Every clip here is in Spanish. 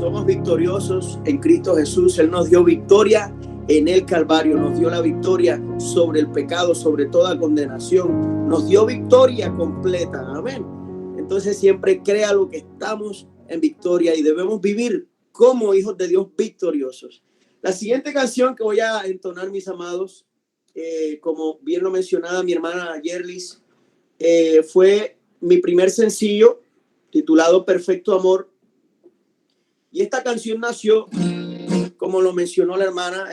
Somos victoriosos en Cristo Jesús. Él nos dio victoria en el Calvario, nos dio la victoria sobre el pecado, sobre toda condenación, nos dio victoria completa. Amén. Entonces siempre créalo que estamos en victoria y debemos vivir como hijos de Dios victoriosos. La siguiente canción que voy a entonar, mis amados, como bien lo mencionaba mi hermana Yerlis, fue mi primer sencillo titulado Perfecto Amor. Y esta canción nació, como lo mencionó la hermana,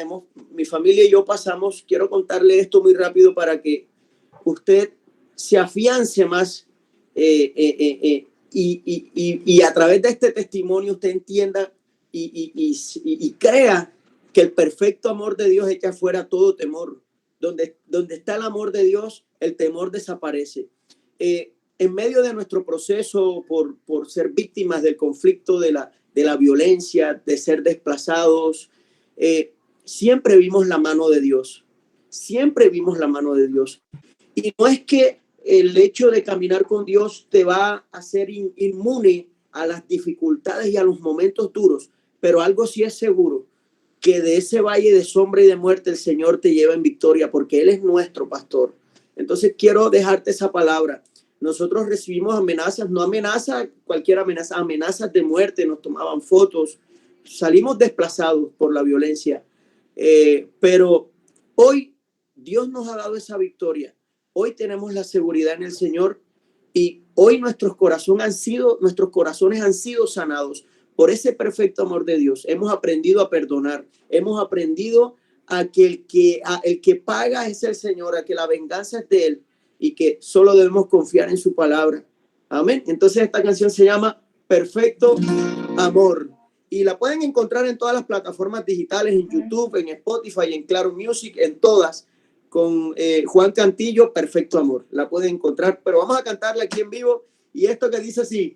mi familia y yo pasamos, quiero contarle esto muy rápido para que usted se afiance más y a través de este testimonio usted entienda y crea que el perfecto amor de Dios echa fuera todo temor. Donde está el amor de Dios, el temor desaparece. En medio de nuestro proceso por ser víctimas del conflicto, de la violencia, de ser desplazados, siempre vimos la mano de Dios. Siempre vimos la mano de Dios. Y no es que el hecho de caminar con Dios te va a hacer inmune a las dificultades y a los momentos duros, pero algo sí es seguro, que de ese valle de sombra y de muerte el Señor te lleva en victoria, porque Él es nuestro pastor. Entonces quiero dejarte esa palabra. Nosotros recibimos amenazas, no amenazas, cualquier amenaza, amenazas de muerte, nos tomaban fotos, salimos desplazados por la violencia, pero hoy Dios nos ha dado esa victoria. Hoy tenemos la seguridad en el Señor y hoy nuestros corazones han sido sanados por ese perfecto amor de Dios. Hemos aprendido a perdonar, hemos aprendido a que el que paga es el Señor, a que la venganza es de Él y que solo debemos confiar en su palabra. Amén. Entonces esta canción se llama Perfecto Amor y la pueden encontrar en todas las plataformas digitales, en YouTube, en Spotify, en Claro Music, en todas, con Juan Cantillo, Perfecto Amor. La pueden encontrar, pero vamos a cantarla aquí en vivo y esto que dice así.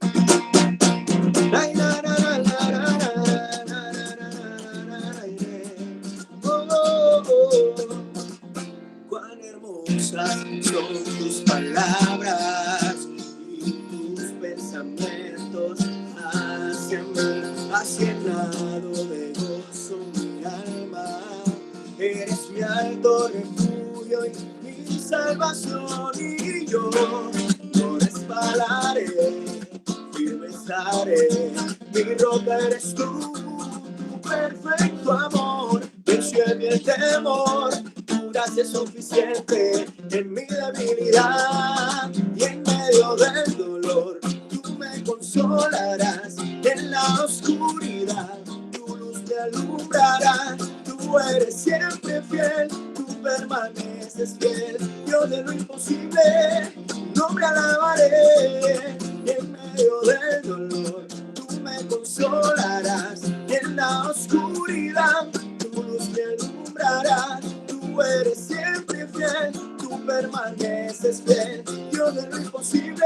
Cuán hermosas son tus palabras y tus pensamientos hacia mí. Has llenado de gozo mi alma. Eres mi alto refugio y mi salvación, y yo no resbalaré, firme estaré. Mi roca eres tú, tu perfecto amor. Venció en mí el temor, tu gracia es suficiente en mi debilidad. Y en medio del dolor, tú me consolarás. En la oscuridad, tu luz me alumbrará. Tú eres siempre fiel, tú permaneces fiel. Dios de lo imposible, nombre alabaré. En medio del dolor, tú me consolarás. En la oscuridad, tu luz me alumbrará. Tú eres siempre fiel, tú permaneces fiel. Dios de lo imposible,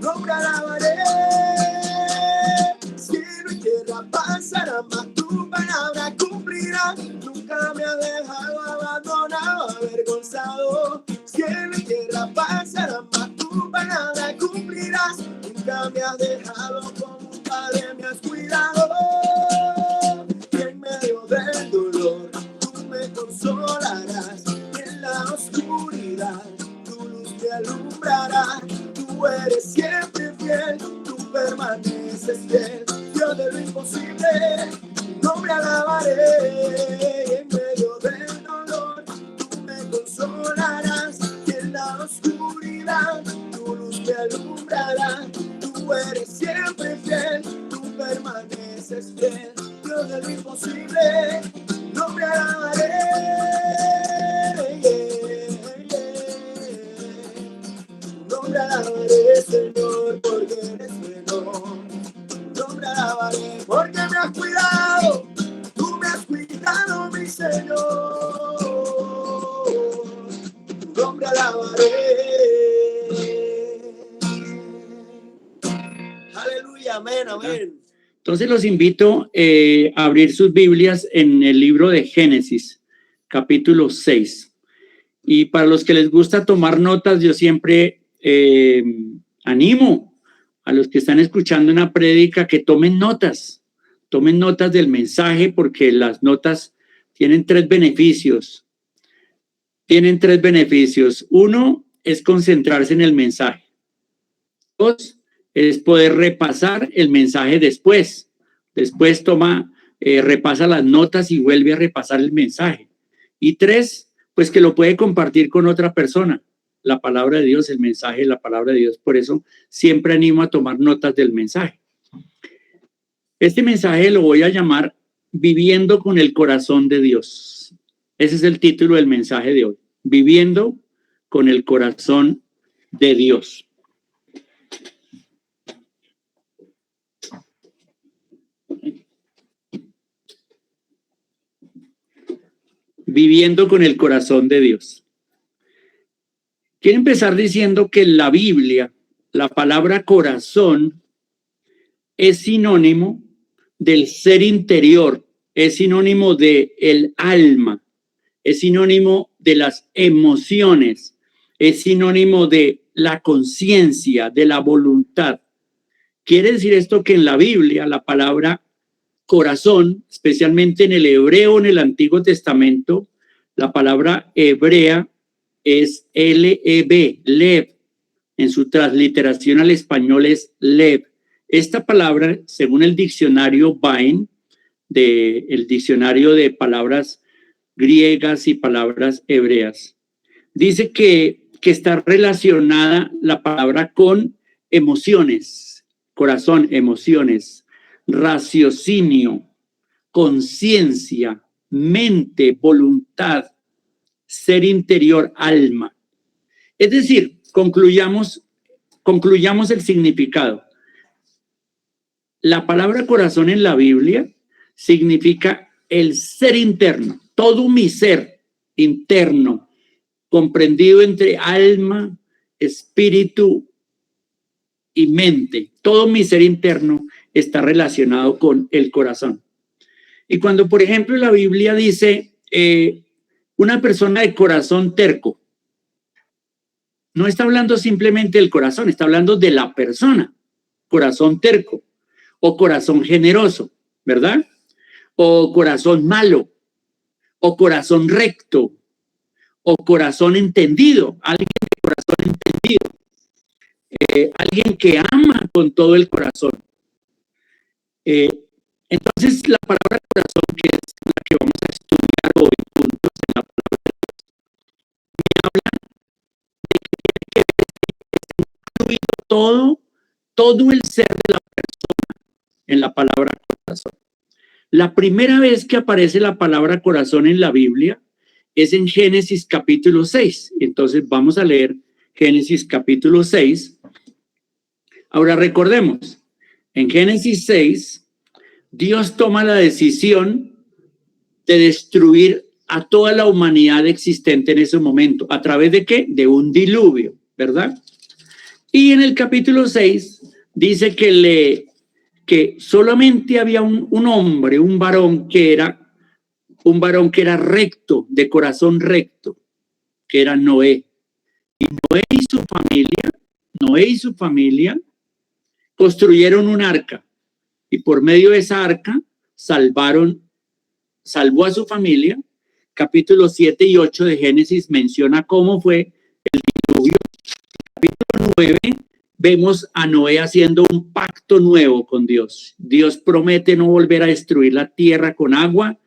nombre alabaré. Cielo y tierra pasarán, mas tu palabra cumplirá. Nunca me ha dejado abandonado, avergonzado. Cielo y tierra pasarán, mas tu palabra cumplirás. Nunca me has dejado, como un padre me has cuidado. Y en medio del dolor, tú me consolarás. Y en la oscuridad, tu luz me alumbrará. Tú eres siempre fiel, tú permaneces fiel. Dios de lo imposible, nombre alabaré. En medio del dolor, tú me consolarás. Y en la oscuridad, tu luz me alumbrará. Tú eres siempre fiel, tú permaneces fiel. Dios de lo imposible, nombre alabaré. Nombre alabaré, Señor, porque eres bueno. Nombre alabaré, porque me has cuidado. Tú me has cuidado, mi Señor. Nombre alabaré. Aleluya, amén, amén. Entonces los invito a abrir sus Biblias en el libro de Génesis, capítulo 6. Y para los que les gusta tomar notas, yo siempre animo a los que están escuchando una prédica que tomen notas. Tomen notas del mensaje porque las notas tienen tres beneficios. Uno es concentrarse en el mensaje. Dos es poder repasar el mensaje después. Después repasa las notas y vuelve a repasar el mensaje. Y tres, pues que lo puede compartir con otra persona. La palabra de Dios, el mensaje de la palabra de Dios. Por eso siempre animo a tomar notas del mensaje. Este mensaje lo voy a llamar Viviendo con el corazón de Dios. Ese es el título del mensaje de hoy. Viviendo con el corazón de Dios. Viviendo con el corazón de Dios. Quiero empezar diciendo que en la Biblia, la palabra corazón es sinónimo del ser interior, es sinónimo de el alma, es sinónimo de las emociones, es sinónimo de la conciencia, de la voluntad. Quiere decir esto que en la Biblia la palabra corazón, especialmente en el hebreo, en el Antiguo Testamento, la palabra hebrea es L-E-B, lev. En su transliteración al español es lev. Esta palabra, según el diccionario Vine, el diccionario de palabras griegas y palabras hebreas, dice que está relacionada la palabra con emociones, corazón, emociones, raciocinio, conciencia, mente, voluntad, ser interior, alma. Es decir, concluyamos el significado. La palabra corazón en la Biblia significa el ser interno, todo mi ser interno, comprendido entre alma, espíritu y mente. Todo mi ser interno está relacionado con el corazón. Y cuando, por ejemplo, la Biblia dice una persona de corazón terco, no está hablando simplemente del corazón, está hablando de la persona, corazón terco, o corazón generoso, ¿verdad? O corazón malo, o corazón recto, o corazón entendido, alguien de corazón entendido, alguien que ama con todo el corazón. Entonces, la palabra corazón, que es la que vamos a estudiar hoy juntos en la palabra de Dios, me habla de que tiene que ver incluido todo el ser de la persona en la palabra corazón. La primera vez que aparece la palabra corazón en la Biblia es en Génesis capítulo 6. Entonces vamos a leer Génesis capítulo 6. Ahora recordemos, en Génesis 6, Dios toma la decisión de destruir a toda la humanidad existente en ese momento. ¿A través de qué? De un diluvio, ¿verdad? Y en el capítulo 6 dice que solamente había un hombre, un varón que era recto, de corazón recto, que era Noé. Y Noé y su familia construyeron un arca. Y por medio de esa arca salvó a su familia. Capítulos 7 y 8 de Génesis menciona cómo fue el diluvio. Capítulo 9 vemos a Noé haciendo un pacto nuevo con Dios. Dios promete no volver a destruir la tierra con agua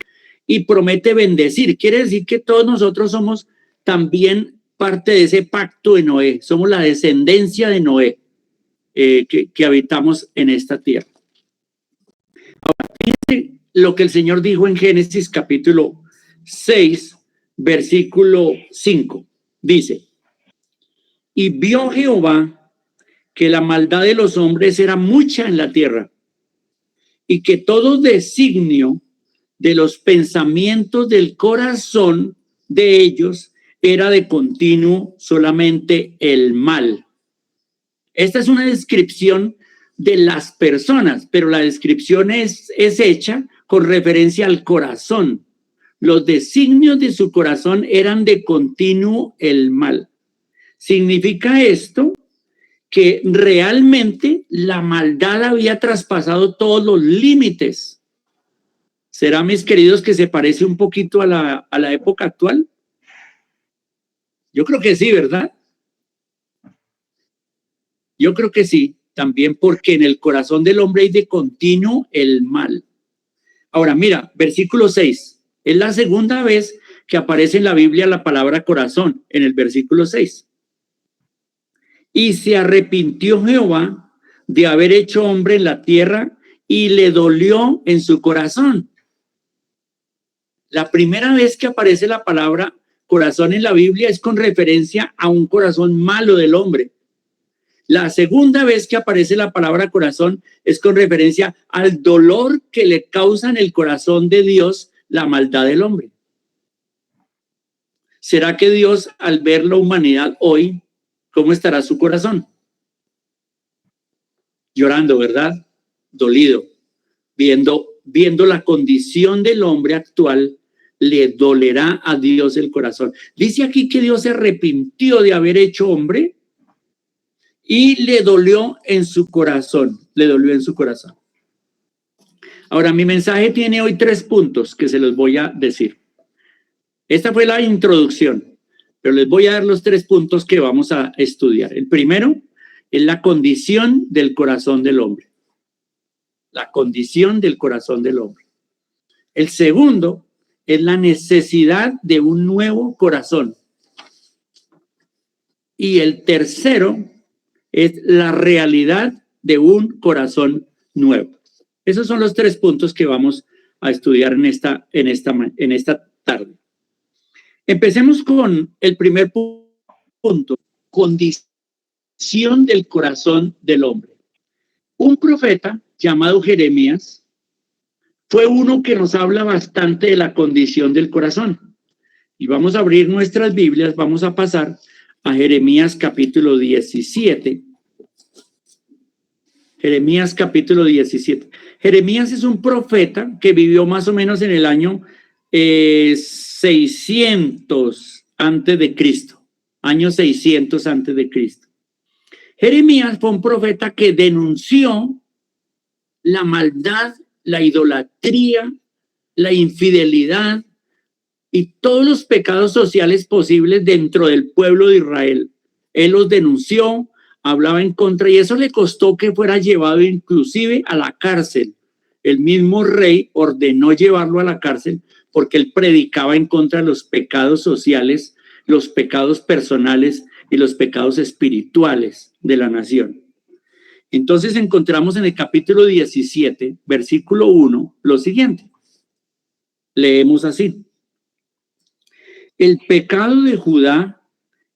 y promete bendecir. Quiere decir que todos nosotros somos también parte de ese pacto de Noé. Somos la descendencia de Noé que habitamos en esta tierra. Ahora, fíjense lo que el Señor dijo en Génesis capítulo 6, versículo 5. Dice, y vio Jehová que la maldad de los hombres era mucha en la tierra y que todo designio de los pensamientos del corazón de ellos era de continuo solamente el mal. Esta es una descripción de las personas, pero la descripción es hecha con referencia al corazón. Los designios de su corazón eran de continuo el mal. ¿Significa esto? Que realmente la maldad había traspasado todos los límites ¿Será, mis queridos, que se parece un poquito a la época actual? Yo creo que sí, ¿verdad? Yo creo que sí, también porque en el corazón del hombre hay de continuo el mal. Ahora, mira, versículo 6. Es la segunda vez que aparece en la Biblia la palabra corazón, en el versículo 6. Y se arrepintió Jehová de haber hecho hombre en la tierra y le dolió en su corazón. La primera vez que aparece la palabra corazón en la Biblia es con referencia a un corazón malo del hombre. La segunda vez que aparece la palabra corazón es con referencia al dolor que le causa en el corazón de Dios la maldad del hombre. ¿Será que Dios, al ver la humanidad hoy, cómo estará su corazón? Llorando, ¿verdad? Dolido, viendo la condición del hombre actual, le dolerá a Dios el corazón. Dice aquí que Dios se arrepintió de haber hecho hombre y le dolió en su corazón, le dolió en su corazón. Ahora, mi mensaje tiene hoy 3 puntos que se los voy a decir. Esta fue la introducción, pero les voy a dar los 3 puntos que vamos a estudiar. El primero es la condición del corazón del hombre. La condición del corazón del hombre. El segundo es la necesidad de un nuevo corazón. Y el tercero es la realidad de un corazón nuevo. Esos son los 3 puntos que vamos a estudiar en esta tarde. Empecemos con el primer punto, condición del corazón del hombre. Un profeta llamado Jeremías fue uno que nos habla bastante de la condición del corazón. Y vamos a abrir nuestras Biblias, vamos a pasar a Jeremías capítulo 17. Jeremías capítulo 17. Jeremías es un profeta que vivió más o menos en el año 600 antes de Cristo. Año 600 antes de Cristo. Jeremías fue un profeta que denunció la maldad, la idolatría, la infidelidad y todos los pecados sociales posibles dentro del pueblo de Israel. Él los denunció, hablaba en contra, y eso le costó que fuera llevado inclusive a la cárcel. El mismo rey ordenó llevarlo a la cárcel porque él predicaba en contra de los pecados sociales, los pecados personales y los pecados espirituales de la nación. Entonces encontramos en el capítulo 17, versículo 1, lo siguiente. Leemos así. El pecado de Judá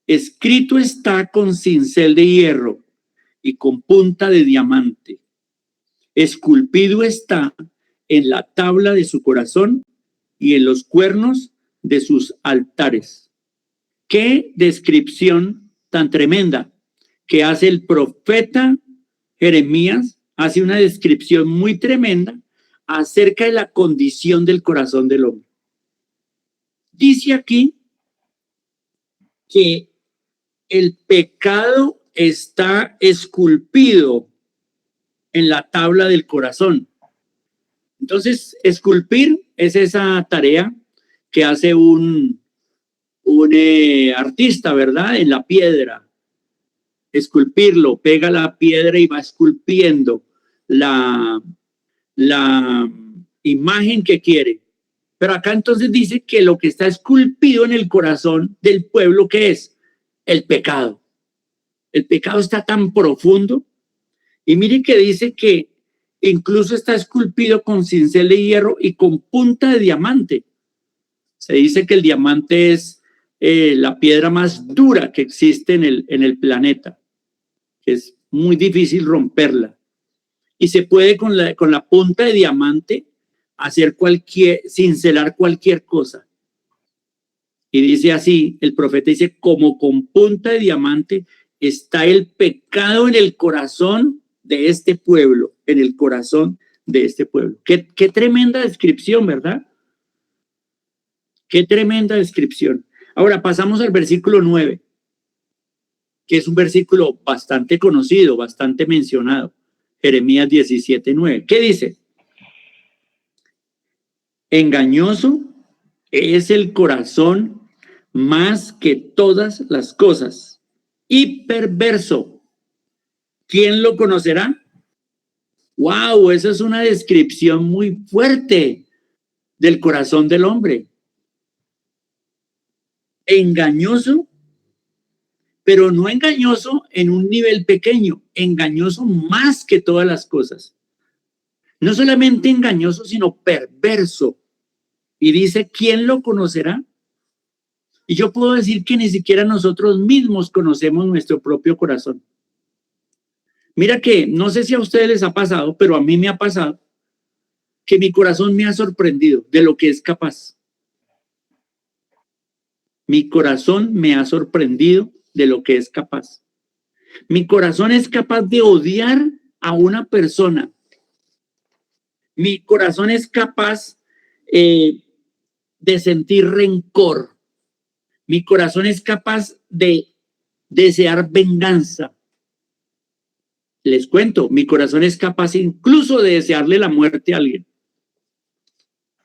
escrito está con cincel de hierro y con punta de diamante. Esculpido está en la tabla de su corazón y en los cuernos de sus altares. Qué descripción tan tremenda que hace el profeta Jeremías. Hace una descripción muy tremenda acerca de la condición del corazón del hombre. Dice aquí que el pecado está esculpido en la tabla del corazón. Entonces, esculpir es esa tarea que hace un artista, ¿verdad? En la piedra. Esculpirlo, pega la piedra y va esculpiendo la imagen que quiere. Pero acá entonces dice que lo que está esculpido en el corazón del pueblo, ¿qué es? El pecado. El pecado está tan profundo. Y mire que dice que incluso está esculpido con cincel de hierro y con punta de diamante. Se dice que el diamante es la piedra más dura que existe en el planeta. Es muy difícil romperla. Y se puede con la punta de diamante hacer cincelar cualquier cosa. Y dice así, el profeta dice, como con punta de diamante está el pecado en el corazón de este pueblo, en el corazón de este pueblo. Qué tremenda descripción, ¿verdad? Qué tremenda descripción. Ahora pasamos al versículo 9, que es un versículo bastante conocido, bastante mencionado. Jeremías 17:9. ¿Qué dice? Engañoso es el corazón más que todas las cosas y perverso. ¿Quién lo conocerá? ¡Wow! Esa es una descripción muy fuerte del corazón del hombre. Engañoso, pero no engañoso en un nivel pequeño, engañoso más que todas las cosas. No solamente engañoso, sino perverso. Y dice, ¿quién lo conocerá? Y yo puedo decir que ni siquiera nosotros mismos conocemos nuestro propio corazón. Mira que, no sé si a ustedes les ha pasado, pero a mí me ha pasado que mi corazón me ha sorprendido de lo que es capaz. Mi corazón me ha sorprendido de lo que es capaz. Mi corazón es capaz de odiar a una persona. Mi corazón es capaz de sentir rencor. Mi corazón es capaz de desear venganza. Les cuento, mi corazón es capaz incluso de desearle la muerte a alguien.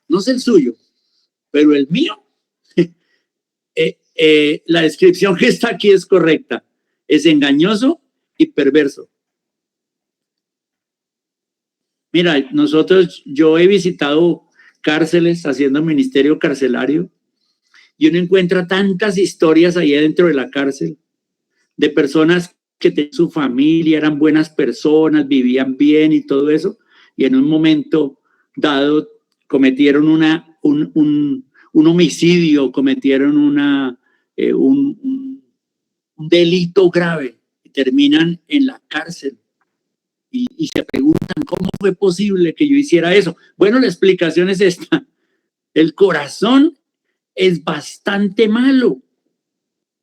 No sé el suyo, pero el mío, la descripción que está aquí es correcta. Es engañoso y perverso. Mira, yo he visitado cárceles haciendo ministerio carcelario y uno encuentra tantas historias ahí dentro de la cárcel de personas que tenían su familia, eran buenas personas, vivían bien y todo eso, y en un momento dado cometieron un homicidio, cometieron un delito grave y terminan en la cárcel. Y se preguntan, ¿cómo fue posible que yo hiciera eso? Bueno, la explicación es esta. El corazón es bastante malo.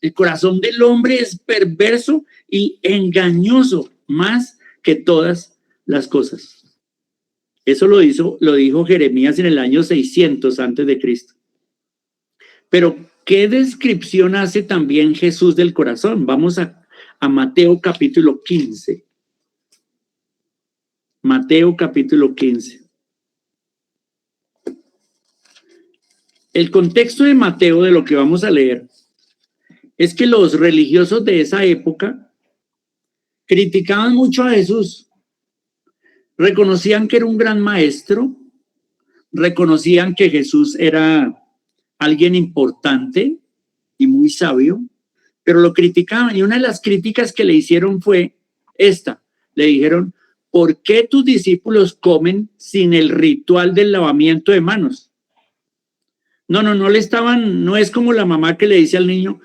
El corazón del hombre es perverso y engañoso más que todas las cosas. Eso lo dijo Jeremías en el año 600 antes de Cristo. Pero, ¿qué descripción hace también Jesús del corazón? Vamos a Mateo capítulo 15. Mateo capítulo 15. El contexto de Mateo, de lo que vamos a leer, es que los religiosos de esa época criticaban mucho a Jesús. Reconocían que era un gran maestro, reconocían que Jesús era alguien importante y muy sabio, pero lo criticaban. Y una de las críticas que le hicieron fue esta. Le dijeron, ¿por qué tus discípulos comen sin el ritual del lavamiento de manos? No es como la mamá que le dice al niño,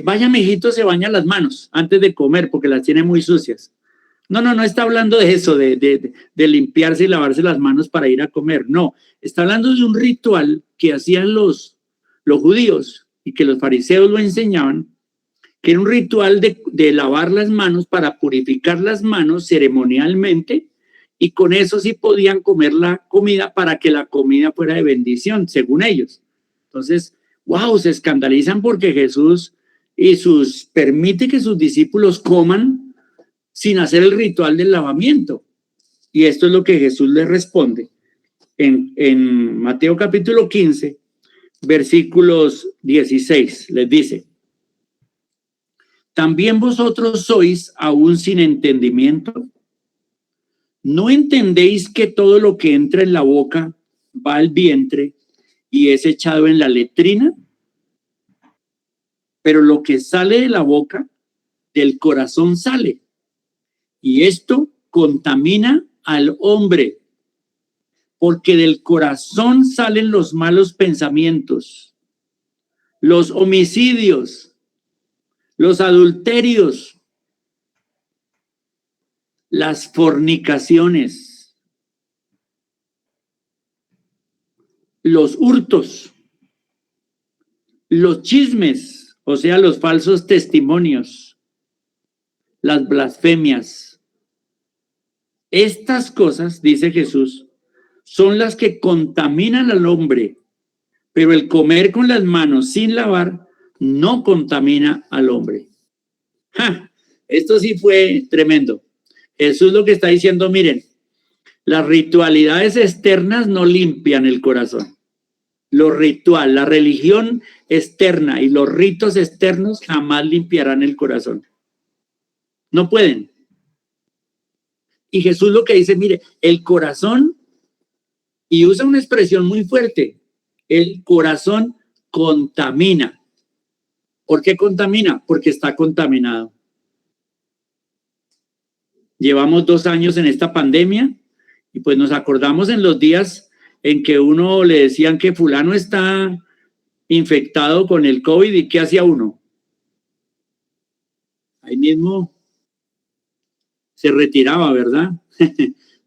vaya mijito, se baña las manos antes de comer porque las tiene muy sucias. No está hablando de eso, de limpiarse y lavarse las manos para ir a comer. No, está hablando de un ritual que hacían los judíos y que los fariseos lo enseñaban, que era un ritual de lavar las manos para purificar las manos ceremonialmente, y con eso sí podían comer la comida para que la comida fuera de bendición, según ellos. Entonces, wow, se escandalizan porque Jesús permite que sus discípulos coman sin hacer el ritual del lavamiento. Y esto es lo que Jesús les responde en Mateo capítulo 15, versículos 16. Les dice, ¿también vosotros sois aún sin entendimiento? ¿No entendéis que todo lo que entra en la boca va al vientre y es echado en la letrina? Pero lo que sale de la boca, del corazón sale, y esto contamina al hombre, porque del corazón salen los malos pensamientos, los homicidios, los adulterios, las fornicaciones, los hurtos, los chismes, o sea, los falsos testimonios, las blasfemias. Estas cosas, dice Jesús, son las que contaminan al hombre, pero el comer con las manos sin lavar no contamina al hombre. ¡Ja! Esto sí fue tremendo. Jesús lo que está diciendo, miren, las ritualidades externas no limpian el corazón. lo ritual, la religión externa y los ritos externos jamás limpiarán el corazón. No pueden. Y Jesús lo que dice, mire, el corazón, y usa una expresión muy fuerte, el corazón contamina. ¿Por qué contamina? Porque está contaminado. Llevamos 2 años en esta pandemia y pues nos acordamos en los días en que uno le decían que fulano está infectado con el COVID y ¿qué hacía uno? Ahí mismo se retiraba, ¿verdad?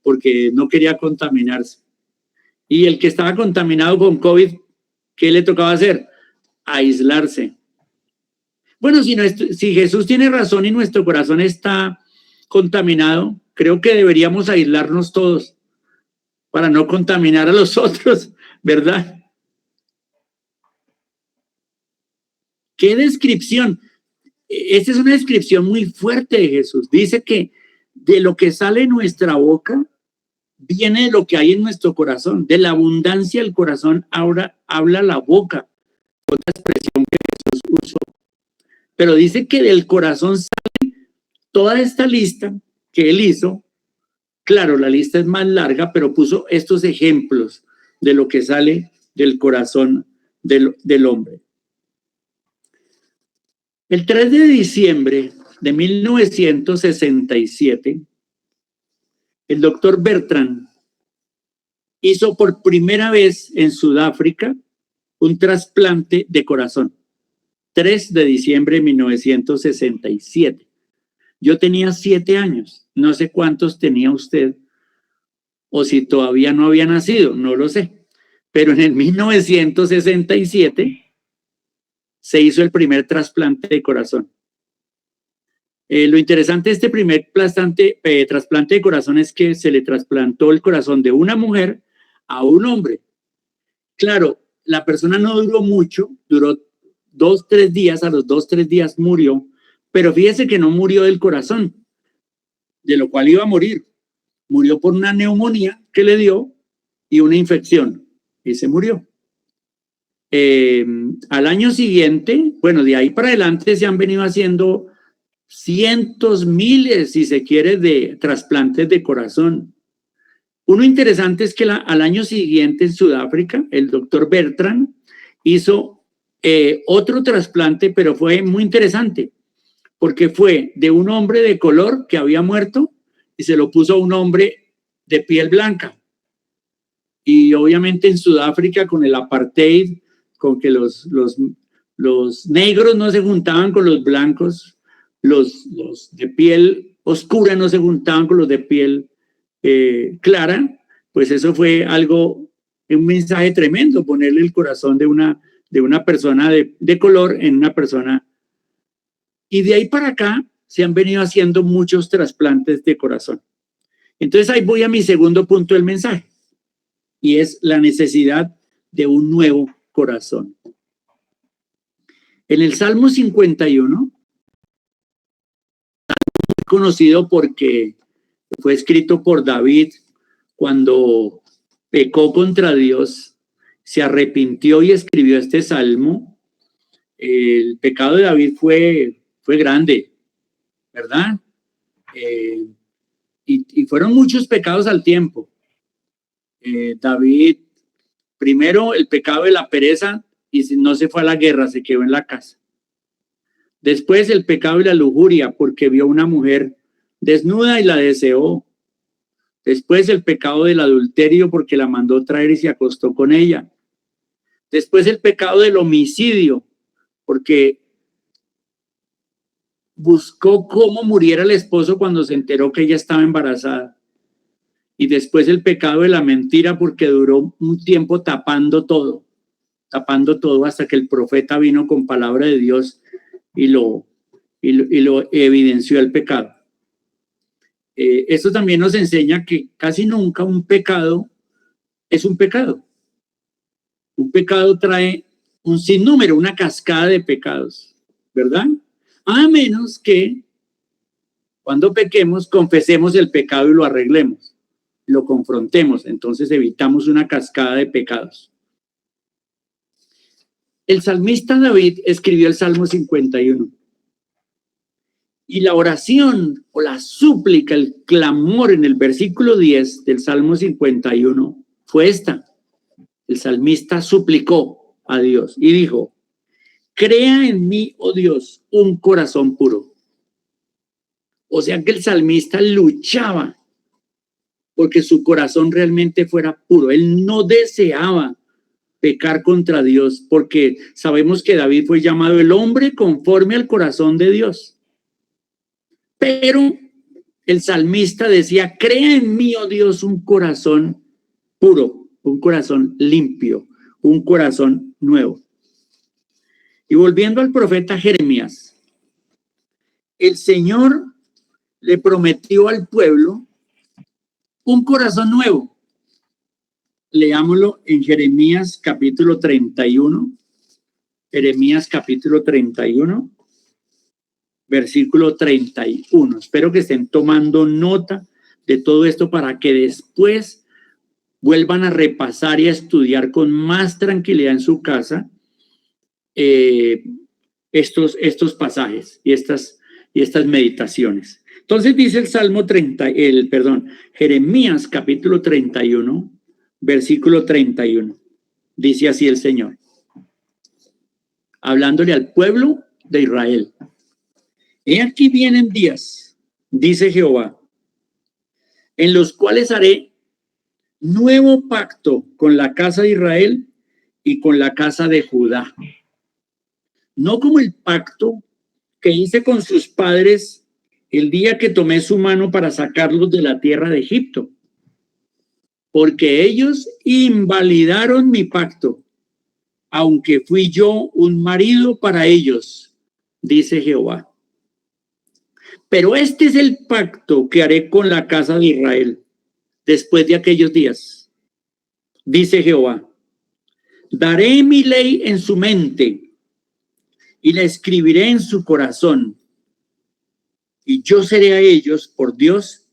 Porque no quería contaminarse. Y el que estaba contaminado con COVID, ¿qué le tocaba hacer? Aislarse. Bueno, si Jesús tiene razón y nuestro corazón está contaminado, creo que deberíamos aislarnos todos para no contaminar a los otros, ¿verdad? ¿Qué descripción? Esta es una descripción muy fuerte de Jesús. Dice que de lo que sale en nuestra boca viene de lo que hay en nuestro corazón. De la abundancia del corazón ahora habla la boca. Otra expresión que Jesús usó. Pero dice que del corazón sale toda esta lista que él hizo. Claro, la lista es más larga, pero puso estos ejemplos de lo que sale del corazón del hombre. El 3 de diciembre de 1967, el doctor Bertrand hizo por primera vez en Sudáfrica un trasplante de corazón. 3 de diciembre de 1967. Yo tenía 7 años. No sé cuántos tenía usted o si todavía no había nacido, no lo sé. Pero en el 1967 se hizo el primer trasplante de corazón. Lo interesante de este primer trasplante de corazón es que se le trasplantó el corazón de una mujer a un hombre. Claro, la persona no duró mucho, duró 2-3 días, a los 2-3 días murió, pero fíjese que no murió del corazón, de lo cual iba a morir. Murió por una neumonía que le dio y una infección, y se murió. Al año siguiente, bueno, de ahí para adelante se han venido haciendo cientos, miles, si se quiere, de trasplantes de corazón. Uno interesante es que al año siguiente en Sudáfrica, el doctor Bertrand hizo otro trasplante, pero fue muy interesante, porque fue de un hombre de color que había muerto y se lo puso a un hombre de piel blanca. Y obviamente en Sudáfrica, con el apartheid, con que los negros no se juntaban con los blancos, los de piel oscura no se juntaban con los de piel clara, pues eso fue un mensaje tremendo, ponerle el corazón de una persona de color en una persona. Y de ahí para acá se han venido haciendo muchos trasplantes de corazón. Entonces ahí voy a mi segundo punto del mensaje, y es la necesidad de un nuevo corazón. En el Salmo 51, conocido porque fue escrito por David cuando pecó contra Dios, se arrepintió y escribió este salmo. El pecado de David fue grande, ¿verdad? Y fueron muchos pecados al tiempo. David, primero el pecado de la pereza, y no se fue a la guerra, se quedó en la casa. Después el pecado de la lujuria, porque vio una mujer desnuda y la deseó. Después el pecado del adulterio, porque la mandó traer y se acostó con ella. Después el pecado del homicidio, porque buscó cómo muriera el esposo cuando se enteró que ella estaba embarazada. Y después el pecado de la mentira, porque duró un tiempo tapando todo hasta que el profeta vino con palabra de Dios y lo evidenció el pecado. Esto también nos enseña que casi nunca un pecado es un pecado. Un pecado trae un sinnúmero, una cascada de pecados, ¿verdad? A menos que cuando pequemos confesemos el pecado y lo arreglemos, lo confrontemos, entonces evitamos una cascada de pecados. El salmista David escribió el Salmo 51. Y la oración o la súplica, el clamor en el versículo 10 del Salmo 51 fue esta. El salmista suplicó a Dios y dijo: crea en mí, oh Dios, un corazón puro. O sea que el salmista luchaba porque su corazón realmente fuera puro. Él no deseaba pecar contra Dios, porque sabemos que David fue llamado el hombre conforme al corazón de Dios. Pero el salmista decía: crea en mí, oh Dios, un corazón puro, un corazón limpio, un corazón nuevo. Y volviendo al profeta Jeremías, el Señor le prometió al pueblo un corazón nuevo. Leámoslo en Jeremías capítulo 31. Jeremías capítulo 31, versículo 31. Espero que estén tomando nota de todo esto para que después vuelvan a repasar y a estudiar con más tranquilidad en su casa estos pasajes y estas meditaciones. Entonces dice el Salmo Jeremías capítulo 31, versículo 31. Dice así el Señor, hablándole al pueblo de Israel: he aquí vienen días, dice Jehová, en los cuales haré nuevo pacto con la casa de Israel y con la casa de Judá. No como el pacto que hice con sus padres el día que tomé su mano para sacarlos de la tierra de Egipto, porque ellos invalidaron mi pacto, aunque fui yo un marido para ellos, dice Jehová. Pero este es el pacto que haré con la casa de Israel después de aquellos días, dice Jehová. Daré mi ley en su mente y la escribiré en su corazón, y yo seré a ellos por Dios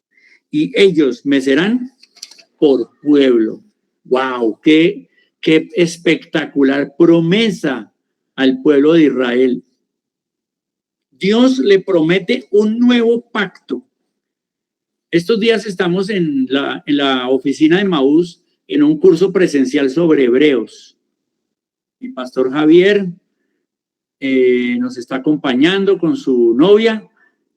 y ellos me serán por pueblo. ¡Wow! ¡Qué espectacular promesa al pueblo de Israel! Dios le promete un nuevo pacto. Estos días estamos en la oficina de Maús en un curso presencial sobre Hebreos. Mi pastor Javier nos está acompañando con su novia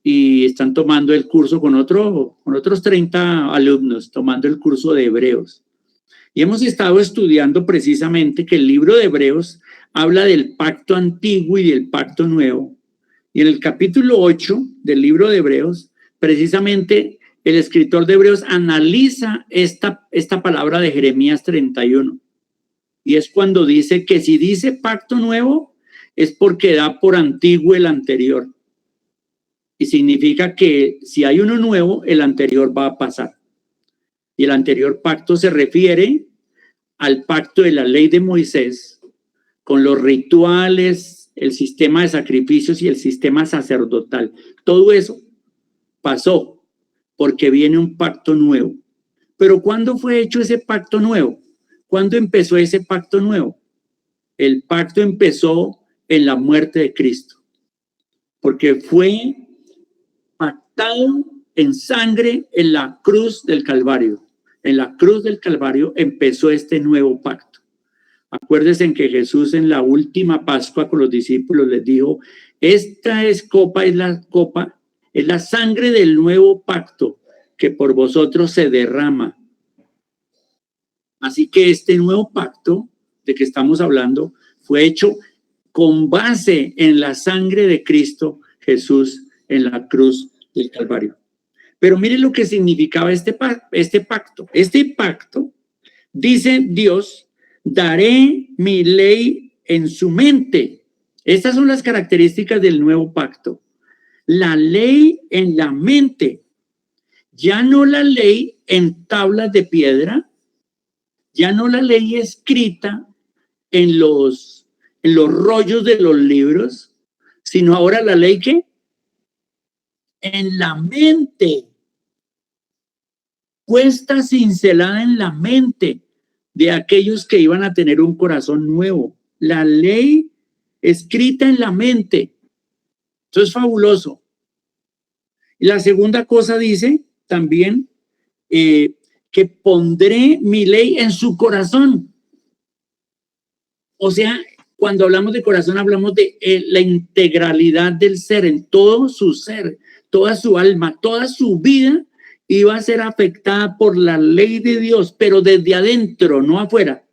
y están tomando el curso con otros 30 alumnos, tomando el curso de Hebreos. Y hemos estado estudiando precisamente que el libro de Hebreos habla del pacto antiguo y del pacto nuevo. Y en el capítulo 8 del libro de Hebreos, precisamente el escritor de Hebreos analiza esta palabra de Jeremías 31. Y es cuando dice que si dice pacto nuevo, es porque da por antiguo el anterior. Y significa que si hay uno nuevo, el anterior va a pasar. Y el anterior pacto se refiere al pacto de la ley de Moisés, con los rituales, el sistema de sacrificios y el sistema sacerdotal. Todo eso pasó porque viene un pacto nuevo. Pero ¿cuándo fue hecho ese pacto nuevo? ¿Cuándo empezó ese pacto nuevo? El pacto empezó en la muerte de Cristo, porque fue pactado en sangre en la cruz del Calvario. En la cruz del Calvario empezó este nuevo pacto. Acuérdense en que Jesús en la última Pascua con los discípulos les dijo: esta copa es la sangre del nuevo pacto que por vosotros se derrama. Así que este nuevo pacto de que estamos hablando fue hecho con base en la sangre de Cristo Jesús en la cruz del Calvario. Pero miren lo que significaba este pacto. Este pacto, dice Dios: daré mi ley en su mente. Estas son las características del nuevo pacto. La ley en la mente. Ya no la ley en tablas de piedra, ya no la ley escrita en los rollos de los libros, sino ahora la ley ¿qué? En la mente, puesta cincelada en la mente de aquellos que iban a tener un corazón nuevo. La ley escrita en la mente. Eso es fabuloso. Y la segunda cosa dice también que pondré mi ley en su corazón. O sea, cuando hablamos de corazón, hablamos de la integralidad del ser, en todo su ser, toda su alma, toda su vida iba a ser afectada por la ley de Dios, pero desde adentro, no afuera,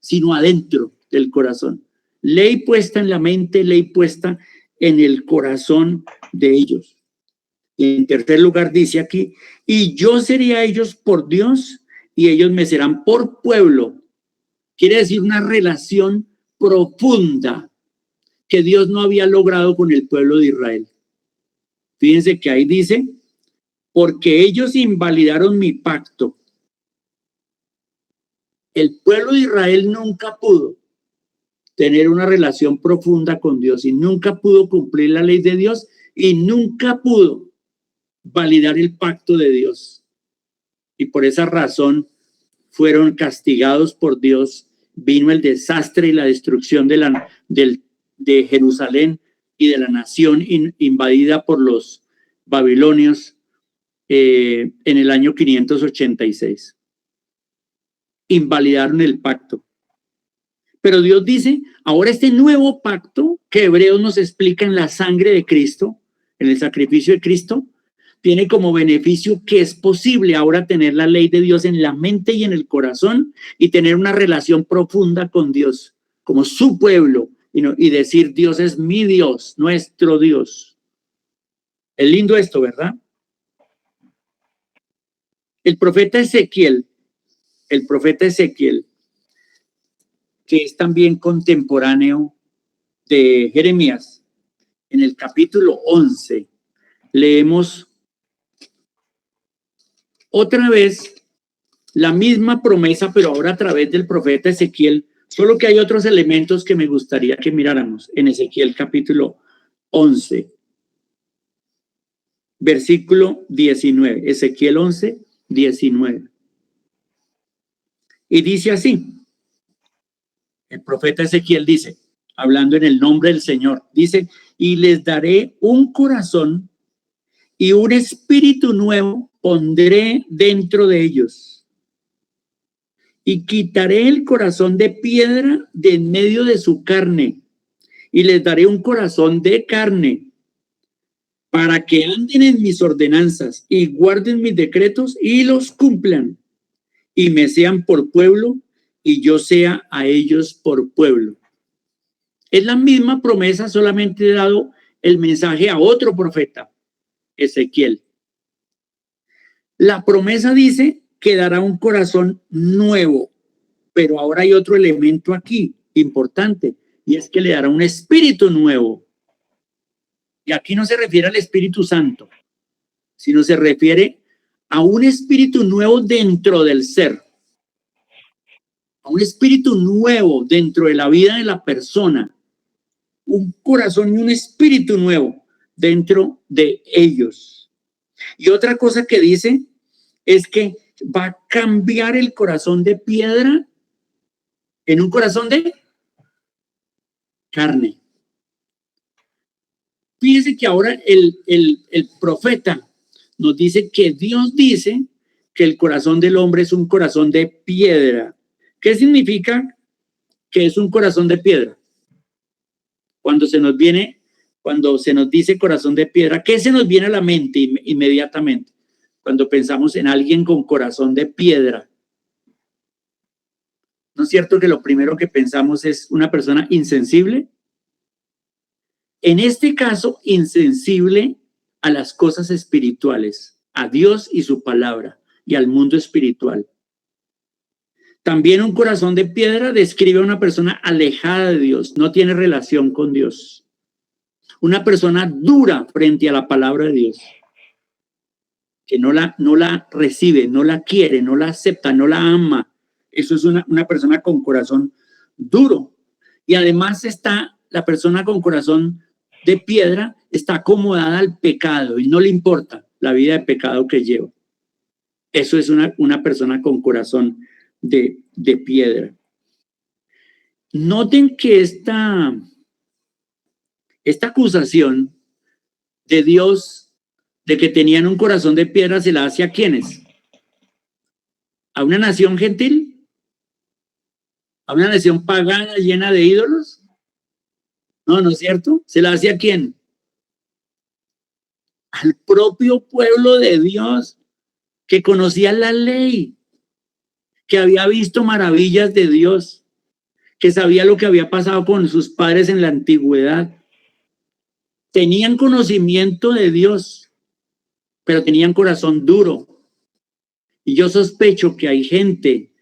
sino adentro del corazón. Ley puesta en la mente, ley puesta en el corazón de ellos. Y en tercer lugar dice aquí, y yo seré a ellos por Dios y ellos me serán por pueblo. Quiere decir una relación profunda que Dios no había logrado con el pueblo de Israel. Fíjense que ahí dice, porque ellos invalidaron mi pacto. El pueblo de Israel nunca pudo tener una relación profunda con Dios y nunca pudo cumplir la ley de Dios y nunca pudo validar el pacto de Dios. Y por esa razón fueron castigados por Dios. Vino el desastre y la destrucción de Jerusalén y de la nación invadida por los babilonios en el año 586. Invalidaron el pacto. Pero Dios dice, ahora este nuevo pacto que Hebreos nos explica en la sangre de Cristo, en el sacrificio de Cristo, tiene como beneficio que es posible ahora tener la ley de Dios en la mente y en el corazón y tener una relación profunda con Dios, como su pueblo, y decir, Dios es mi Dios, nuestro Dios. Es lindo esto, ¿verdad? El profeta Ezequiel, que es también contemporáneo de Jeremías, en el capítulo 11, leemos otra vez la misma promesa, pero ahora a través del profeta Ezequiel, solo que hay otros elementos que me gustaría que miráramos en Ezequiel capítulo 11, versículo 19, Ezequiel 11, 19. Y dice así, el profeta Ezequiel dice, hablando en el nombre del Señor, dice, y les daré un corazón y un espíritu nuevo pondré dentro de ellos. Y quitaré el corazón de piedra de en medio de su carne y les daré un corazón de carne para que anden en mis ordenanzas y guarden mis decretos y los cumplan y me sean por pueblo y yo sea a ellos por pueblo. Es la misma promesa, solamente he dado el mensaje a otro profeta, Ezequiel. La promesa dice que dará un corazón nuevo, pero ahora hay otro elemento aquí importante y es que le dará un espíritu nuevo. Y aquí no se refiere al Espíritu Santo, sino se refiere a un espíritu nuevo dentro del ser, a un espíritu nuevo dentro de la vida de la persona, un corazón y un espíritu nuevo dentro de ellos. Y otra cosa que dice es que va a cambiar el corazón de piedra en un corazón de carne. Fíjense que ahora el profeta nos dice que Dios dice que el corazón del hombre es un corazón de piedra. ¿Qué significa que es un corazón de piedra? Cuando se nos dice corazón de piedra, ¿qué se nos viene a la mente inmediatamente? Cuando pensamos en alguien con corazón de piedra. ¿No es cierto que lo primero que pensamos es una persona insensible? En este caso, insensible a las cosas espirituales, a Dios y su palabra y al mundo espiritual. También un corazón de piedra describe a una persona alejada de Dios, no tiene relación con Dios. Una persona dura frente a la palabra de Dios, que no la recibe, no la quiere, no la acepta, no la ama. Eso es una persona con corazón duro. Y además está la persona con corazón de piedra, está acomodada al pecado y no le importa la vida de pecado que lleva. Eso es una persona con corazón de piedra. Noten que esta acusación de Dios de que tenían un corazón de piedra se la hace ¿a quiénes? ¿A una nación gentil? ¿A una nación pagana llena de ídolos? No, ¿no es cierto? ¿Se la hace a quién? Al propio pueblo de Dios que conocía la ley, que había visto maravillas de Dios, que sabía lo que había pasado con sus padres en la antigüedad. Tenían conocimiento de Dios, pero tenían corazón duro. Y yo sospecho que hay gente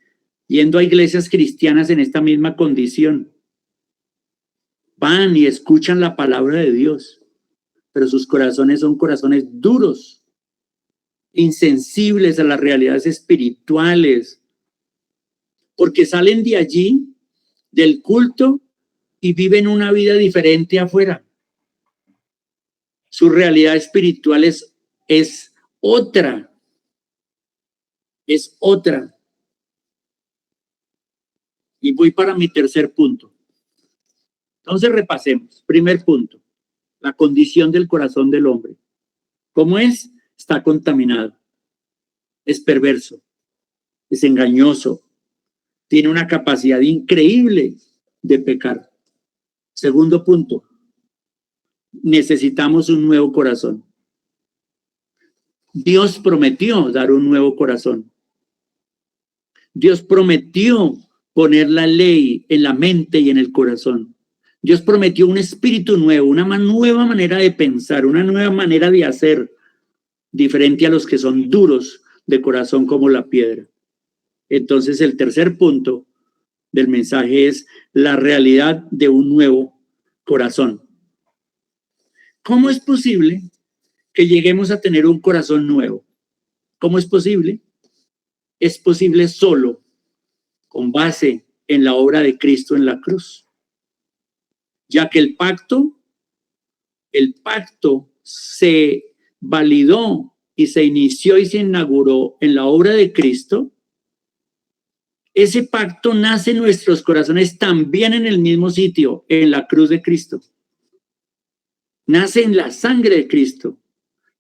yendo a iglesias cristianas en esta misma condición. Van y escuchan la palabra de Dios, pero sus corazones son corazones duros, insensibles a las realidades espirituales, porque salen de allí, del culto, y viven una vida diferente afuera. Su realidad espiritual es otra. Es otra. Y voy para mi tercer punto. Entonces repasemos. Primer punto, la condición del corazón del hombre. ¿Cómo es? Está contaminado. Es perverso. Es engañoso. Tiene una capacidad increíble de pecar. Segundo punto, necesitamos un nuevo corazón. Dios prometió dar un nuevo corazón. Dios prometió poner la ley en la mente y en el corazón. Dios prometió un espíritu nuevo, una nueva manera de pensar, una nueva manera de hacer, diferente a los que son duros de corazón como la piedra. Entonces, el tercer punto del mensaje es la realidad de un nuevo corazón. ¿Cómo es posible que lleguemos a tener un corazón nuevo? ¿Cómo es posible? Es posible solo con base en la obra de Cristo en la cruz, ya que el pacto se validó y se inició y se inauguró en la obra de Cristo. Ese pacto nace en nuestros corazones también en el mismo sitio, en la cruz de Cristo. Nace en la sangre de Cristo.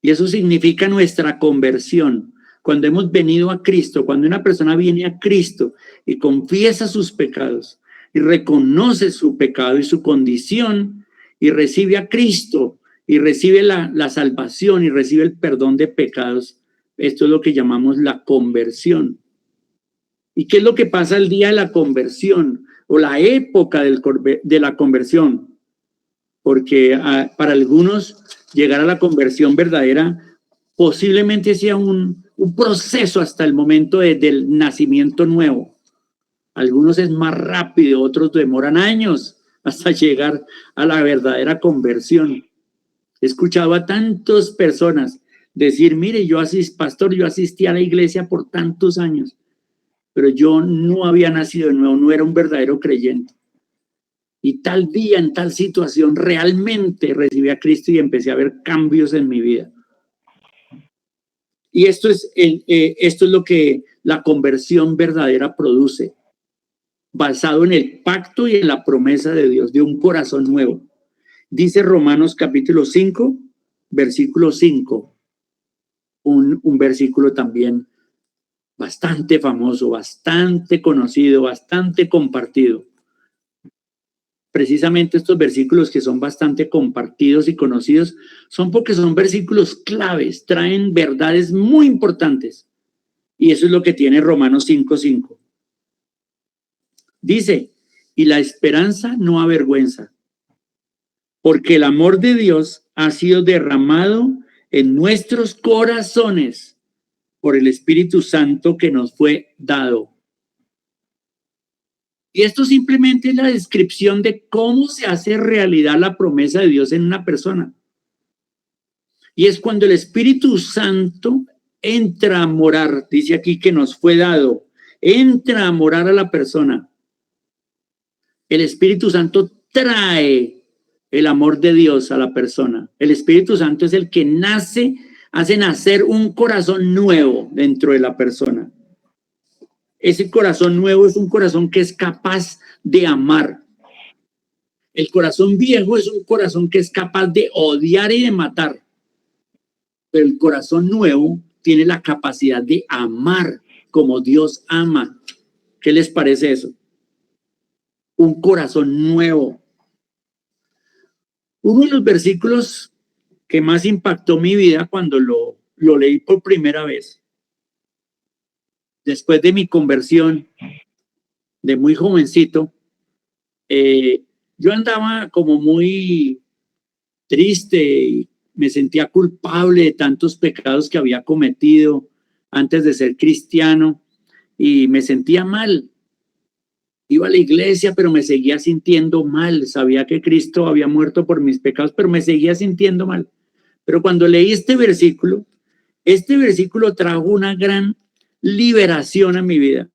Y eso significa nuestra conversión. Cuando hemos venido a Cristo, cuando una persona viene a Cristo y confiesa sus pecados y reconoce su pecado y su condición y recibe a Cristo y recibe la salvación y recibe el perdón de pecados, esto es lo que llamamos la conversión. ¿Y qué es lo que pasa el día de la conversión o la época de la conversión? Porque para algunos llegar a la conversión verdadera posiblemente sea un proceso hasta el momento del nacimiento nuevo. Algunos es más rápido, otros demoran años hasta llegar a la verdadera conversión. He escuchado a tantas personas decir, mire, yo asistí a la iglesia por tantos años, pero yo no había nacido de nuevo, no era un verdadero creyente. Y tal día, en tal situación, realmente recibí a Cristo y empecé a ver cambios en mi vida. Y esto es lo que la conversión verdadera produce, basado en el pacto y en la promesa de Dios, de un corazón nuevo. Dice Romanos capítulo 5, versículo 5, un versículo también bastante famoso, bastante conocido, bastante compartido. Precisamente estos versículos que son bastante compartidos y conocidos son porque son versículos claves, traen verdades muy importantes. Y eso es lo que tiene Romanos 5:5. Dice, y la esperanza no avergüenza, porque el amor de Dios ha sido derramado en nuestros corazones por el Espíritu Santo que nos fue dado. Y esto simplemente es la descripción de cómo se hace realidad la promesa de Dios en una persona. Y es cuando el Espíritu Santo entra a morar, dice aquí que nos fue dado, entra a morar a la persona. El Espíritu Santo trae el amor de Dios a la persona. El Espíritu Santo es el que hace nacer un corazón nuevo dentro de la persona. Ese corazón nuevo es un corazón que es capaz de amar, El corazón viejo es un corazón que es capaz de odiar y de matar. Pero el corazón nuevo tiene la capacidad de amar como Dios ama. ¿Qué les parece eso? Un corazón nuevo. Uno de los versículos que más impactó mi vida cuando lo leí por primera vez, después de mi conversión, de muy jovencito, yo andaba como muy triste y me sentía culpable de tantos pecados que había cometido antes de ser cristiano y me sentía mal. Iba a la iglesia, pero me seguía sintiendo mal. Sabía que Cristo había muerto por mis pecados, pero me seguía sintiendo mal. Pero cuando leí este versículo trajo una gran liberación a mi vida.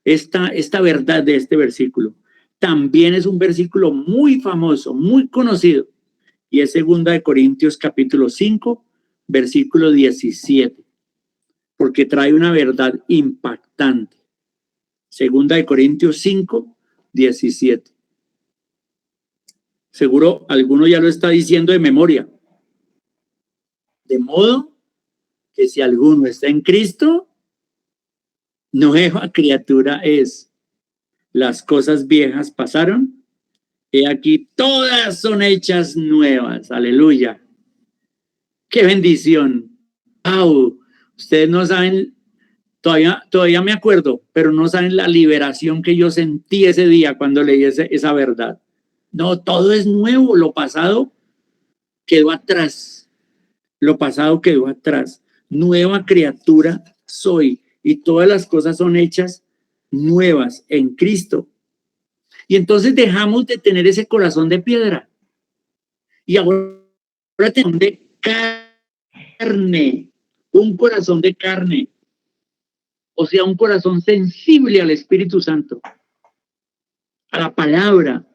Esta verdad de este versículo. También es un versículo muy famoso, muy conocido. Y es 2 Corintios capítulo 5, versículo 17. Porque trae una verdad impactante. 2 Corintios 5, 17. Seguro alguno ya lo está diciendo de memoria. De modo que si alguno está en Cristo, nueva criatura es. Las cosas viejas pasaron, y aquí todas son hechas nuevas. Aleluya. ¡Qué bendición! ¡Wow! Ustedes no saben, todavía me acuerdo, pero no saben la liberación que yo sentí ese día cuando leí esa verdad. No, todo es nuevo. Lo pasado quedó atrás. Lo pasado quedó atrás. Nueva criatura soy. Y todas las cosas son hechas nuevas en Cristo. Y entonces dejamos de tener ese corazón de piedra. Y ahora tenemos de carne. Un corazón de carne. O sea, un corazón sensible al Espíritu Santo. A la palabra.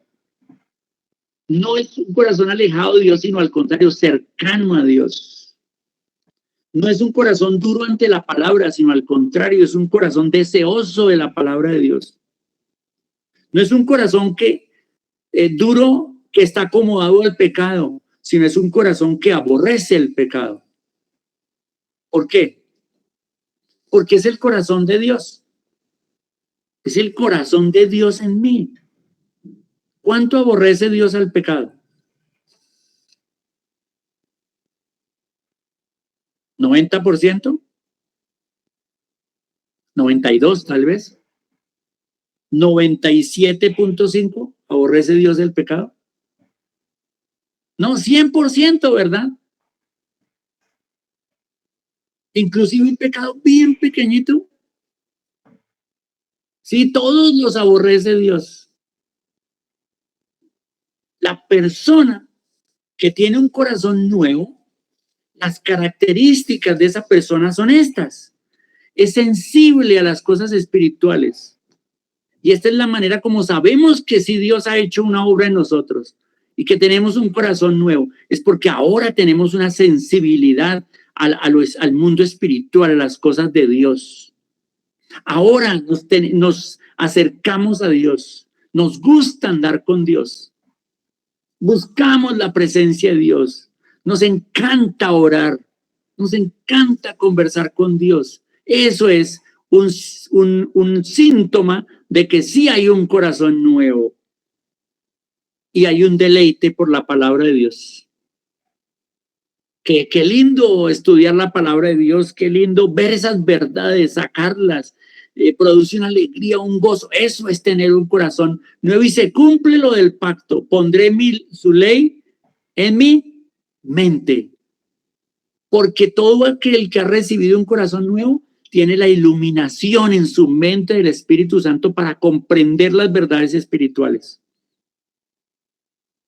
No es un corazón alejado de Dios, sino al contrario, cercano a Dios. No es un corazón duro ante la palabra, sino al contrario, es un corazón deseoso de la palabra de Dios. No es un corazón duro que está acomodado al pecado, sino es un corazón que aborrece el pecado. ¿Por qué? Porque es el corazón de Dios. Es el corazón de Dios en mí. ¿Cuánto aborrece Dios al pecado? 90%, 92% tal vez, 97.5% aborrece Dios el pecado. No, 100%, ¿verdad? Inclusive un pecado bien pequeñito. Sí, todos los aborrece Dios. La persona que tiene un corazón nuevo, las características de esa persona son estas. Es sensible a las cosas espirituales. Y esta es la manera como sabemos que si Dios ha hecho una obra en nosotros y que tenemos un corazón nuevo, es porque ahora tenemos una sensibilidad al mundo espiritual, a las cosas de Dios. Ahora nos acercamos a Dios, nos gusta andar con Dios, buscamos la presencia de Dios, nos encanta orar, nos encanta conversar con Dios. Eso es un síntoma de que sí hay un corazón nuevo y hay un deleite por la palabra de Dios. Qué lindo estudiar la palabra de Dios, qué lindo ver esas verdades, sacarlas, produce una alegría, un gozo. Eso es tener un corazón nuevo y se cumple lo del pacto. Pondré su ley en mi mente, porque todo aquel que ha recibido un corazón nuevo tiene la iluminación en su mente del Espíritu Santo para comprender las verdades espirituales.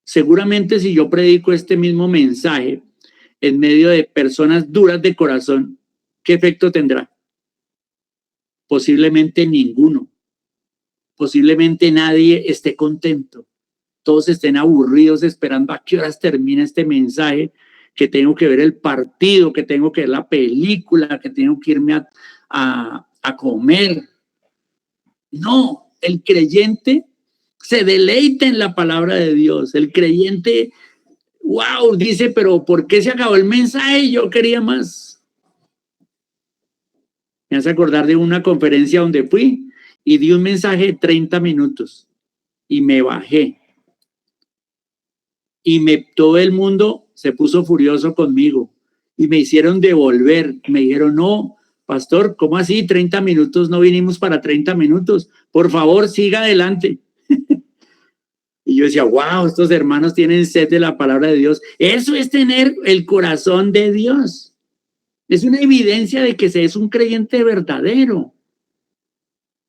Seguramente si yo predico este mismo mensaje en medio de personas duras de corazón, ¿qué efecto tendrá? Posiblemente ninguno. Posiblemente nadie esté contento. Todos estén aburridos esperando a qué horas termina este mensaje, que tengo que ver el partido, que tengo que ver la película, que tengo que irme a comer. No, el creyente se deleita en la palabra de Dios. El creyente, wow, dice, pero ¿por qué se acabó el mensaje? Yo quería más. Me hace acordar de una conferencia donde fui y di un mensaje de 30 minutos y me bajé. Y todo el mundo se puso furioso conmigo y me hicieron devolver. Me dijeron, no, pastor, ¿cómo así? 30 minutos, no vinimos para 30 minutos. Por favor, siga adelante. Y yo decía, wow, estos hermanos tienen sed de la palabra de Dios. Eso es tener el corazón de Dios. Es una evidencia de que se es un creyente verdadero.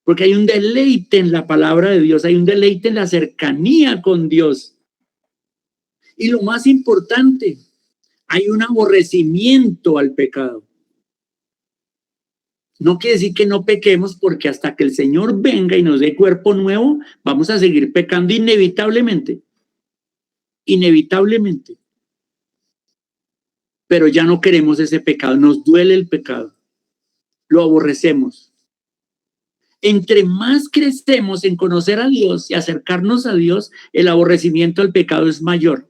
Porque hay un deleite en la palabra de Dios, hay un deleite en la cercanía con Dios. Y lo más importante, hay un aborrecimiento al pecado. No quiere decir que no pequemos, porque hasta que el Señor venga y nos dé cuerpo nuevo, vamos a seguir pecando inevitablemente. Inevitablemente. Pero ya no queremos ese pecado, nos duele el pecado. Lo aborrecemos. Entre más crecemos en conocer a Dios y acercarnos a Dios, el aborrecimiento al pecado es mayor.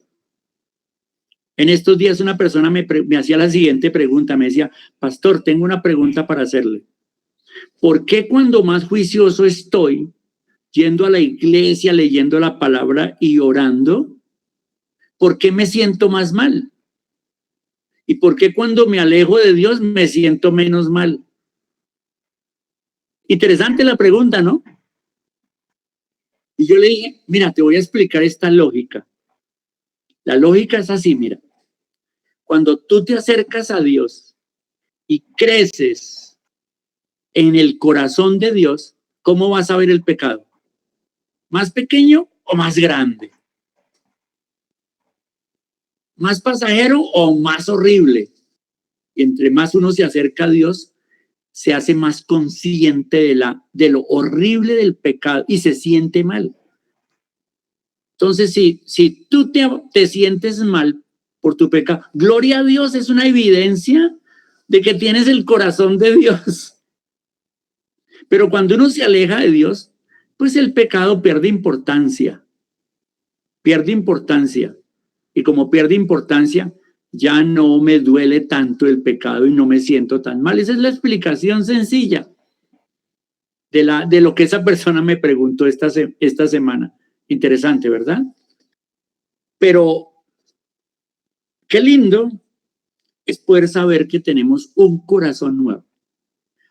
En estos días una persona me hacía la siguiente pregunta, me decía, pastor, tengo una pregunta para hacerle. ¿Por qué cuando más juicioso estoy, yendo a la iglesia, leyendo la palabra y orando, por qué me siento más mal? ¿Y por qué cuando me alejo de Dios me siento menos mal? Interesante la pregunta, ¿no? Y yo le dije, mira, te voy a explicar esta lógica. La lógica es así, mira. Cuando tú te acercas a Dios y creces en el corazón de Dios, ¿cómo vas a ver el pecado? ¿Más pequeño o más grande? ¿Más pasajero o más horrible? Y entre más uno se acerca a Dios, se hace más consciente de lo horrible del pecado y se siente mal. Entonces, si tú te sientes mal por tu pecado, gloria a Dios, es una evidencia de que tienes el corazón de Dios. Pero cuando uno se aleja de Dios, pues el pecado pierde importancia. Pierde importancia. Y como pierde importancia, ya no me duele tanto el pecado y no me siento tan mal. Esa es la explicación sencilla de lo que esa persona me preguntó esta semana. Interesante, ¿verdad? Pero qué lindo es poder saber que tenemos un corazón nuevo.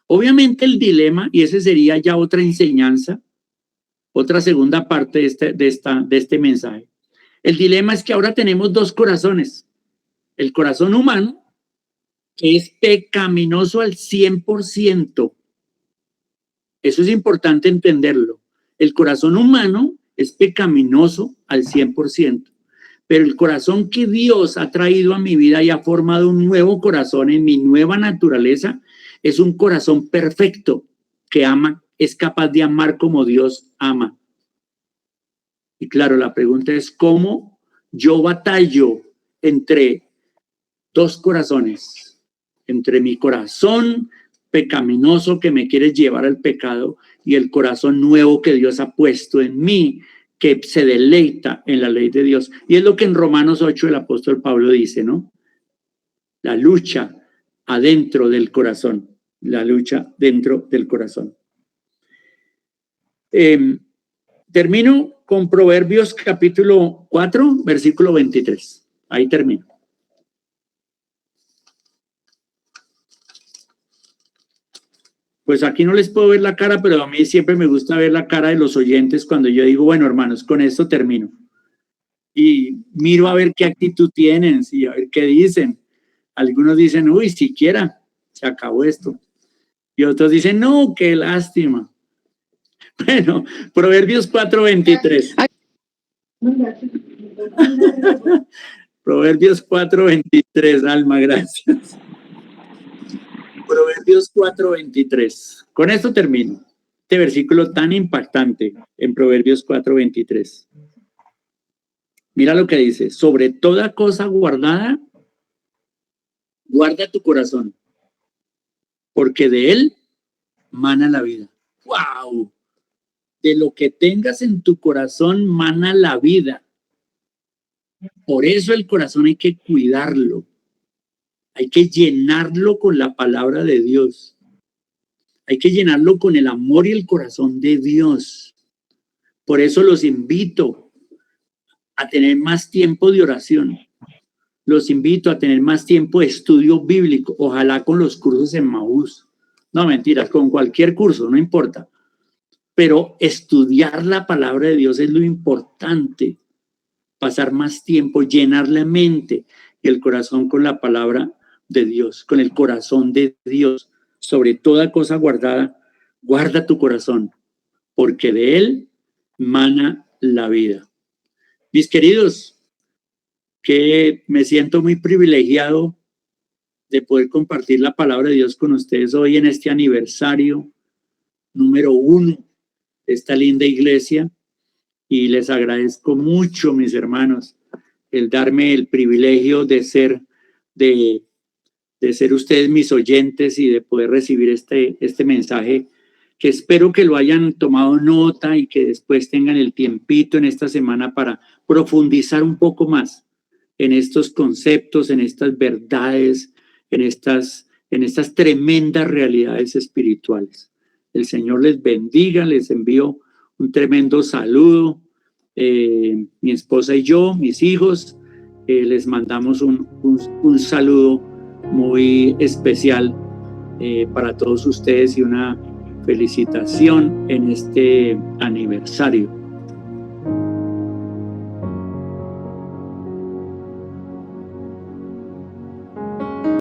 Obviamente el dilema, y ese sería ya otra enseñanza, otra segunda parte de este mensaje. El dilema es que ahora tenemos dos corazones. El corazón humano, que es pecaminoso al 100%. Eso es importante entenderlo. El corazón humano es pecaminoso al 100%. Pero el corazón que Dios ha traído a mi vida y ha formado un nuevo corazón en mi nueva naturaleza, es un corazón perfecto que ama, es capaz de amar como Dios ama. Y claro, la pregunta es cómo yo batallo entre dos corazones, entre mi corazón pecaminoso que me quiere llevar al pecado y el corazón nuevo que Dios ha puesto en mí, que se deleita en la ley de Dios. Y es lo que en Romanos 8 el apóstol Pablo dice, ¿no? La lucha adentro del corazón, la lucha dentro del corazón. Termino con Proverbios capítulo 4, versículo 23. Ahí termino. Pues aquí no les puedo ver la cara, pero a mí siempre me gusta ver la cara de los oyentes cuando yo digo, bueno, hermanos, con esto termino. Y miro a ver qué actitud tienen, sí, a ver qué dicen. Algunos dicen, uy, siquiera se acabó esto. Y otros dicen, no, qué lástima. Bueno, Proverbios 4:23. Proverbios 4:23, Alma, gracias. Proverbios 4:23. Con esto termino. Este versículo tan impactante en Proverbios 4:23. Mira lo que dice, sobre toda cosa guardada, guarda tu corazón, porque de él mana la vida. ¡Wow! De lo que tengas en tu corazón mana la vida. Por eso el corazón hay que cuidarlo. Hay que llenarlo con la palabra de Dios. Hay que llenarlo con el amor y el corazón de Dios. Por eso los invito a tener más tiempo de oración. Los invito a tener más tiempo de estudio bíblico. Ojalá con los cursos en Maús. No, mentiras, con cualquier curso, no importa. Pero estudiar la palabra de Dios es lo importante. Pasar más tiempo, llenar la mente y el corazón con la palabra de Dios, con el corazón de Dios. Sobre toda cosa guardada, guarda tu corazón, porque de él mana la vida. Mis queridos, que me siento muy privilegiado de poder compartir la palabra de Dios con ustedes hoy en este aniversario número 1 de esta linda iglesia, y les agradezco mucho, mis hermanos, el darme el privilegio de ser ustedes mis oyentes y de poder recibir este mensaje, que espero que lo hayan tomado nota y que después tengan el tiempito en esta semana para profundizar un poco más en estos conceptos, en estas verdades, en estas tremendas realidades espirituales. El Señor les bendiga, les envío un tremendo saludo. Mi esposa y yo, mis hijos, les mandamos un saludo muy especial para todos ustedes y una felicitación en este aniversario.